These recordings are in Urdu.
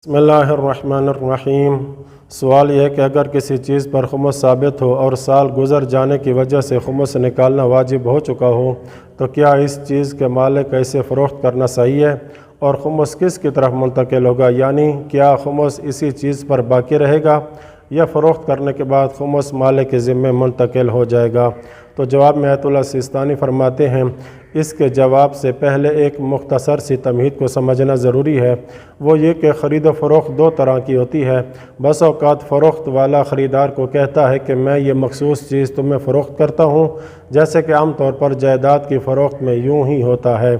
بسم اللہ الرحمن الرحیم۔ سوال یہ ہے کہ اگر کسی چیز پر خمس ثابت ہو اور سال گزر جانے کی وجہ سے خمس نکالنا واجب ہو چکا ہو تو کیا اس چیز کے مالک اسے فروخت کرنا صحیح ہے اور خمس کس کی طرف منتقل ہوگا؟ یعنی کیا خمس اسی چیز پر باقی رہے گا یا فروخت کرنے کے بعد خمس مالک کے ذمے منتقل ہو جائے گا؟ تو جواب میں آیت اللہ سیستانی فرماتے ہیں، اس کے جواب سے پہلے ایک مختصر سی تمہید کو سمجھنا ضروری ہے۔ وہ یہ کہ خرید و فروخت دو طرح کی ہوتی ہے۔ بس اوقات فروخت والا خریدار کو کہتا ہے کہ میں یہ مخصوص چیز تمہیں فروخت کرتا ہوں، جیسے کہ عام طور پر جائیداد کی فروخت میں یوں ہی ہوتا ہے۔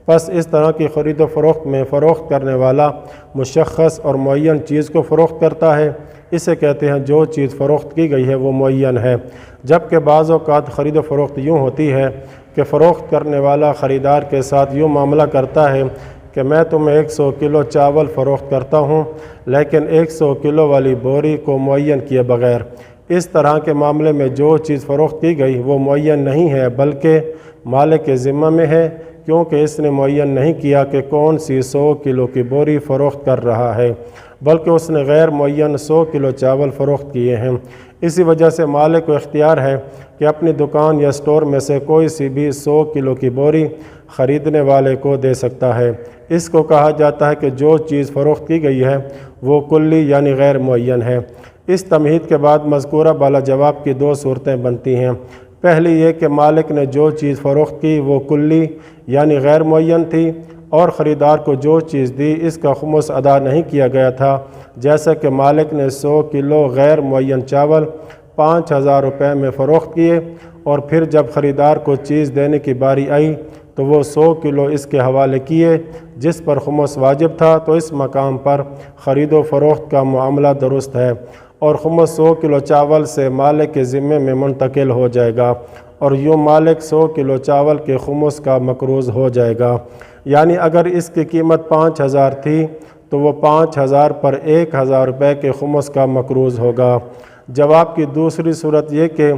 پس اس طرح کی خرید و فروخت میں فروخت کرنے والا مشخص اور معین چیز کو فروخت کرتا ہے، اسے کہتے ہیں جو چیز فروخت کی گئی ہے وہ معین ہے۔ جبکہ بعض اوقات خرید و فروخت یوں ہوتی ہے کہ فروخت کرنے والا خریدار کے ساتھ یوں معاملہ کرتا ہے کہ میں تمہیں 100 کلو چاول فروخت کرتا ہوں، لیکن 100 کلو والی بوری کو معین کیے بغیر۔ اس طرح کے معاملے میں جو چیز فروخت کی گئی وہ معین نہیں ہے بلکہ مالک کے ذمہ میں ہے، کیونکہ اس نے معین نہیں کیا کہ کون سی 100 کلو کی بوری فروخت کر رہا ہے، بلکہ اس نے غیر معین 100 کلو چاول فروخت کیے ہیں۔ اسی وجہ سے مالک کو اختیار ہے کہ اپنی دکان یا سٹور میں سے کوئی سی بھی 100 کلو کی بوری خریدنے والے کو دے سکتا ہے۔ اس کو کہا جاتا ہے کہ جو چیز فروخت کی گئی ہے وہ کلی یعنی غیر معین ہے۔ اس تمہید کے بعد مذکورہ بالا جواب کی دو صورتیں بنتی ہیں۔ پہلی یہ کہ مالک نے جو چیز فروخت کی وہ کلی یعنی غیر معین تھی اور خریدار کو جو چیز دی اس کا خمس ادا نہیں کیا گیا تھا، جیسا کہ مالک نے 100 کلو غیر معین چاول 5000 روپے میں فروخت کیے اور پھر جب خریدار کو چیز دینے کی باری آئی تو وہ 100 کلو اس کے حوالے کیے جس پر خمس واجب تھا، تو اس مقام پر خرید و فروخت کا معاملہ درست ہے اور خمس 100 کلو چاول سے مالک کے ذمے میں منتقل ہو جائے گا اور یوں مالک 100 کلو چاول کے خمس کا مقروض ہو جائے گا۔ یعنی اگر اس کی قیمت 5000 تھی تو وہ 5000 پر 1000 روپے کے خمس کا مقروض ہوگا۔ جواب کی دوسری صورت یہ کہ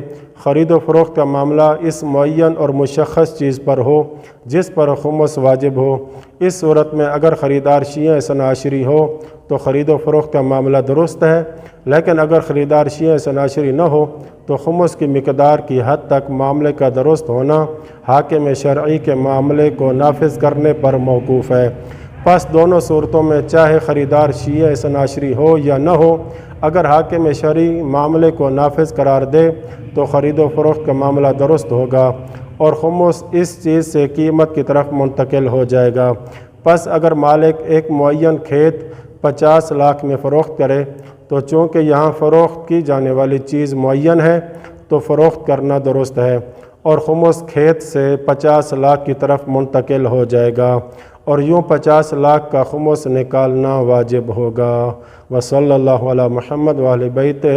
خرید و فروخت کا معاملہ اس معین اور مشخص چیز پر ہو جس پر خمس واجب ہو۔ اس صورت میں اگر خریدار شیعہ اثنا عشری ہو تو خرید و فروخت کا معاملہ درست ہے، لیکن اگر خریدار شیعہ اثنا عشری نہ ہو تو خمس کی مقدار کی حد تک معاملے کا درست ہونا حاکم شرعی کے معاملے کو نافذ کرنے پر موقوف ہے۔ پس دونوں صورتوں میں چاہے خریدار شیعہ اثنا عشری ہو یا نہ ہو، اگر حاکم شرعی معاملے کو نافذ قرار دے تو خرید و فروخت کا معاملہ درست ہوگا اور خمس اس چیز سے قیمت کی طرف منتقل ہو جائے گا۔ پس اگر مالک ایک معین کھیت 50 لاکھ میں فروخت کرے تو چونکہ یہاں فروخت کی جانے والی چیز معین ہے تو فروخت کرنا درست ہے اور خمس کھیت سے 50 لاکھ کی طرف منتقل ہو جائے گا اور یوں 50 لاکھ کا خمس نکالنا واجب ہوگا۔ وصلی اللہ علی محمد وآل بیتہ۔